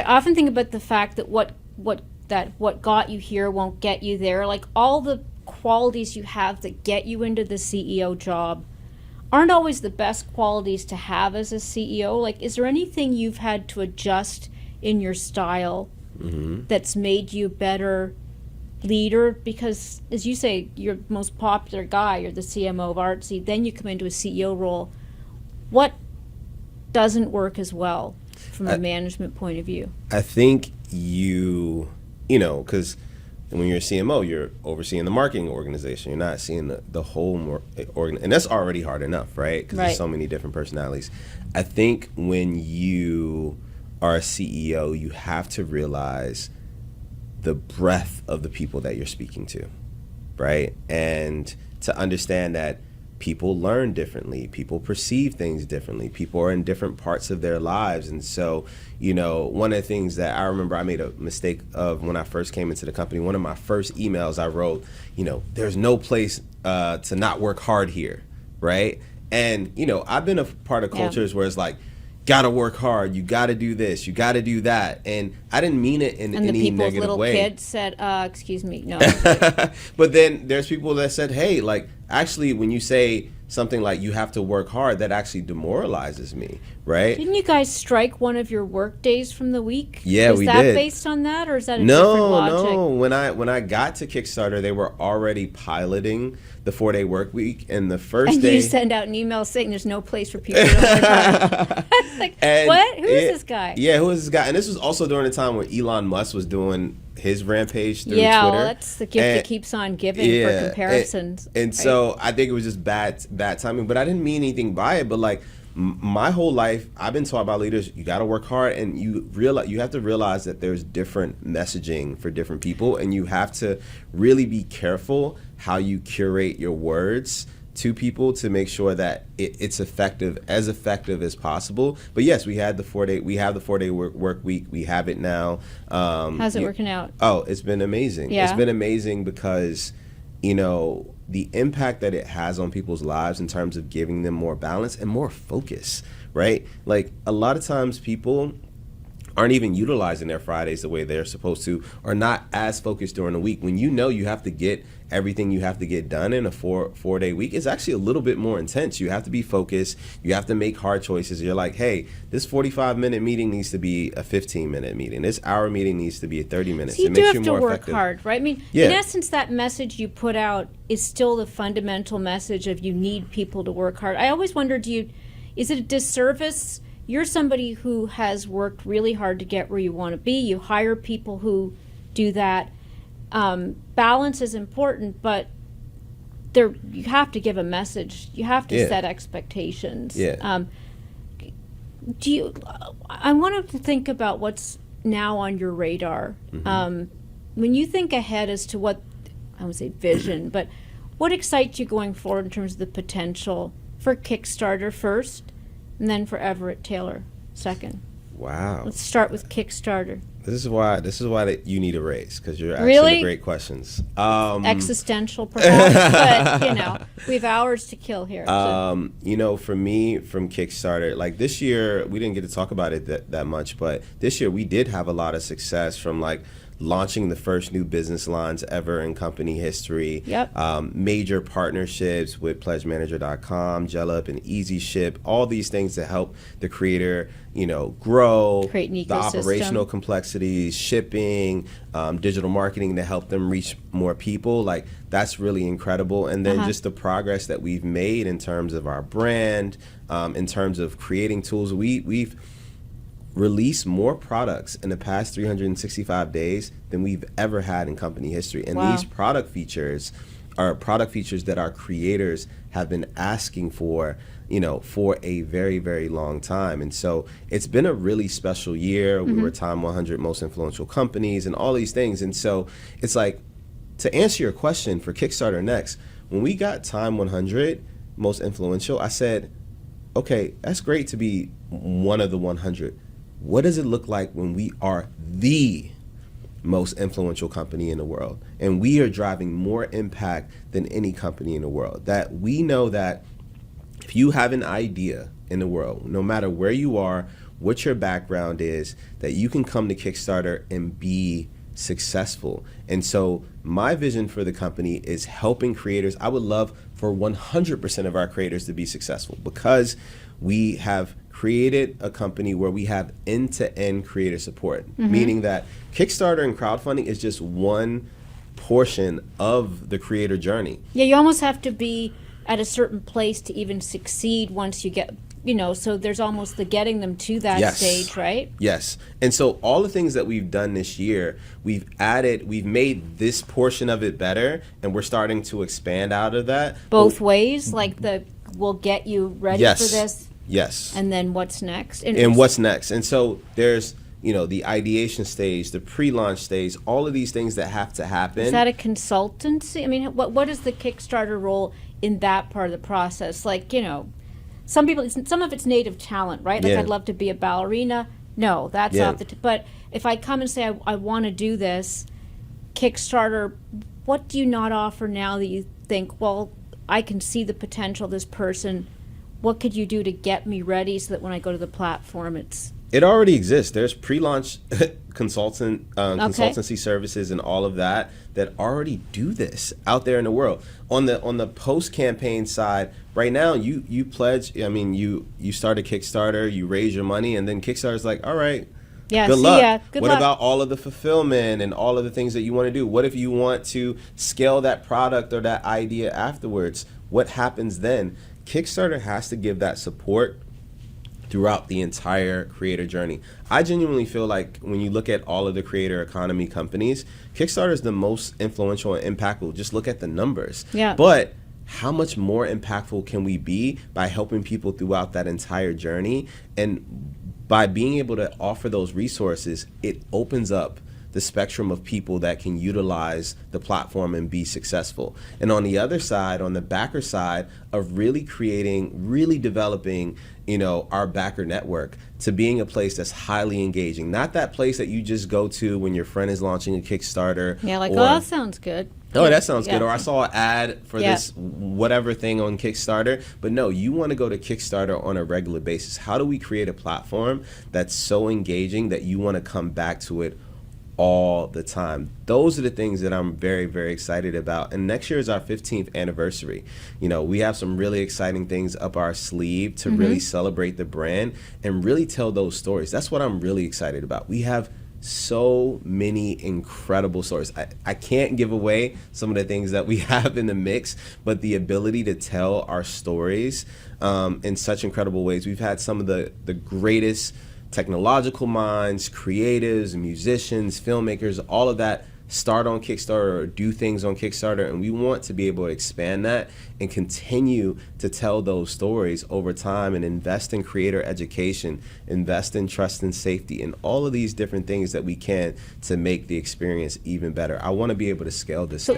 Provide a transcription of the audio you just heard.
I often think about the fact that what got you here won't get you there. Like all the qualities you have that get you into the CEO job aren't always the best qualities to have as a CEO. Like, is there anything you've had to adjust in your style that's made you a better leader? Because as you say, you're the most popular guy, you're the CMO of Artsy, then you come into a CEO role. What doesn't work as well from a management point of view? I think because when you're a CMO, you're overseeing the marketing organization. You're not seeing the whole organ, and that's already hard enough, right? Because there's so many different personalities. I think when you are a CEO, you have to realize the breadth of the people that you're speaking to, right? And to understand that people learn differently, people perceive things differently, people are in different parts of their lives. And so, one of the things that I remember I made a mistake of when I first came into the company, one of my first emails I wrote, there's no place to not work hard here, right? And, I've been a part of cultures where it's like, gotta work hard, you gotta do this, you gotta do that. And I didn't mean it in any negative way. And the people's little kids said, excuse me, no. But then there's people that said, hey, like, actually, when you say something like you have to work hard, that actually demoralizes me, right? Didn't you guys strike one of your work days from the week? Yeah, we did. Is that based on that, or is that a different logic? No. When I got to Kickstarter, they were already piloting the 4-day work week, and the first day... And you send out an email saying there's no place for people to work hard. Like, what? Who is this guy? Yeah, who is this guy? And this was also during the time where Elon Musk was doing his rampage through Twitter. Well, that's the gift that keeps on giving for comparisons. And so I think it was just bad timing, but I didn't mean anything by it. But like my whole life, I've been taught by leaders, you got to work hard, and you have to realize that there's different messaging for different people, and you have to really be careful how you curate your words to people to make sure that it's effective as possible. But yes, we have the 4-day work week. We have it now. How's it working out? Oh, it's been amazing. Yeah? It's been amazing because, the impact that it has on people's lives in terms of giving them more balance and more focus, right? Like a lot of times people aren't even utilizing their Fridays the way they're supposed to, or not as focused during the week. When you have to get everything you have to get done in a four-day week, it's actually a little bit more intense. You have to be focused. You have to make hard choices. You're like, hey, this 45-minute meeting needs to be a 15-minute meeting. This hour meeting needs to be a 30 minutes. So you it do makes have you more to work effective. hard, right? I mean, in essence, that message you put out is still the fundamental message of you need people to work hard. I always wondered, is it a disservice? You're somebody who has worked really hard to get where you want to be. You hire people who do that. Balance is important, but you have to give a message. You have to set expectations. Yeah. I want to think about what's now on your radar. When you think ahead as to what, I would say vision, but what excites you going forward in terms of the potential for Kickstarter first, and then for Everette Taylor second? Wow. Let's start with Kickstarter. This is why you need a raise, because you're asking the great questions. Existential, perhaps, but we have hours to kill here. For me, from Kickstarter, like this year, we didn't get to talk about it that much, but this year we did have a lot of success from like launching the first new business lines ever in company history. Yep. Major partnerships with PledgeManager.com, Jellup, and Easy Ship. All these things to help the creator, grow. Create an ecosystem. The operational complexities, shipping, digital marketing to help them reach more people. Like that's really incredible. And then just the progress that we've made in terms of our brand, in terms of creating tools. We've released more products in the past 365 days than we've ever had in company history. And these product features are product features that our creators have been asking for, for a very, very long time. And so it's been a really special year. We were Time 100 Most Influential Companies and all these things. And so it's like, to answer your question for Kickstarter next, when we got Time 100 Most Influential, I said, okay, that's great to be one of the 100. What does it look like when we are the most influential company in the world, and we are driving more impact than any company in the world? That we know that if you have an idea in the world, no matter where you are, what your background is, that you can come to Kickstarter and be successful. And so my vision for the company is helping creators. I would love for 100% of our creators to be successful, because we have created a company where we have end-to-end creator support, meaning that Kickstarter and crowdfunding is just one portion of the creator journey. Yeah, you almost have to be at a certain place to even succeed once you get, so there's almost the getting them to that stage, right? Yes. And so all the things that we've done this year, we've made this portion of it better, and we're starting to expand out of that. Both ways, like we'll get you ready for this. Yes. And then what's next? And what's next? And so there's, the ideation stage, the pre-launch stage, all of these things that have to happen. Is that a consultancy? I mean, what is the Kickstarter role in that part of the process? Like, some of it's native talent, right? Like, I'd love to be a ballerina. No, that's off but if I come and say I want to do this, Kickstarter, what do you not offer now that you think, well, I can see the potential of this person? What could you do to get me ready so that when I go to the platform, it already exists. There's pre-launch consultancy services and all of that already do this out there in the world. On the post-campaign side, right now you pledge. I mean, you start a Kickstarter, you raise your money, and then Kickstarter's like, all right, good luck. What about all of the fulfillment and all of the things that you want to do? What if you want to scale that product or that idea afterwards? What happens then? Kickstarter has to give that support throughout the entire creator journey. I genuinely feel like when you look at all of the creator economy companies, Kickstarter is the most influential and impactful. Just look at the numbers. Yeah. But how much more impactful can we be by helping people throughout that entire journey? And by being able to offer those resources, it opens up the spectrum of people that can utilize the platform and be successful. And on the other side, on the backer side of really developing, our backer network to being a place that's highly engaging. Not that place that you just go to when your friend is launching a Kickstarter. Yeah, like, that sounds good. Oh, that sounds good. Or I saw an ad for this whatever thing on Kickstarter. But no, you want to go to Kickstarter on a regular basis. How do we create a platform that's so engaging that you want to come back to it all the time? Those are the things that I'm very, very excited about. And next year is our 15th anniversary. We have some really exciting things up our sleeve to really celebrate the brand and really tell those stories. That's what I'm really excited about. We have so many incredible stories. I can't give away some of the things that we have in the mix, but the ability to tell our stories in such incredible ways. We've had some of the greatest technological minds, creatives, musicians, filmmakers, all of that start on Kickstarter or do things on Kickstarter, and we want to be able to expand that and continue to tell those stories over time and invest in creator education, invest in trust and safety, and all of these different things that we can to make the experience even better. I want to be able to scale this thing.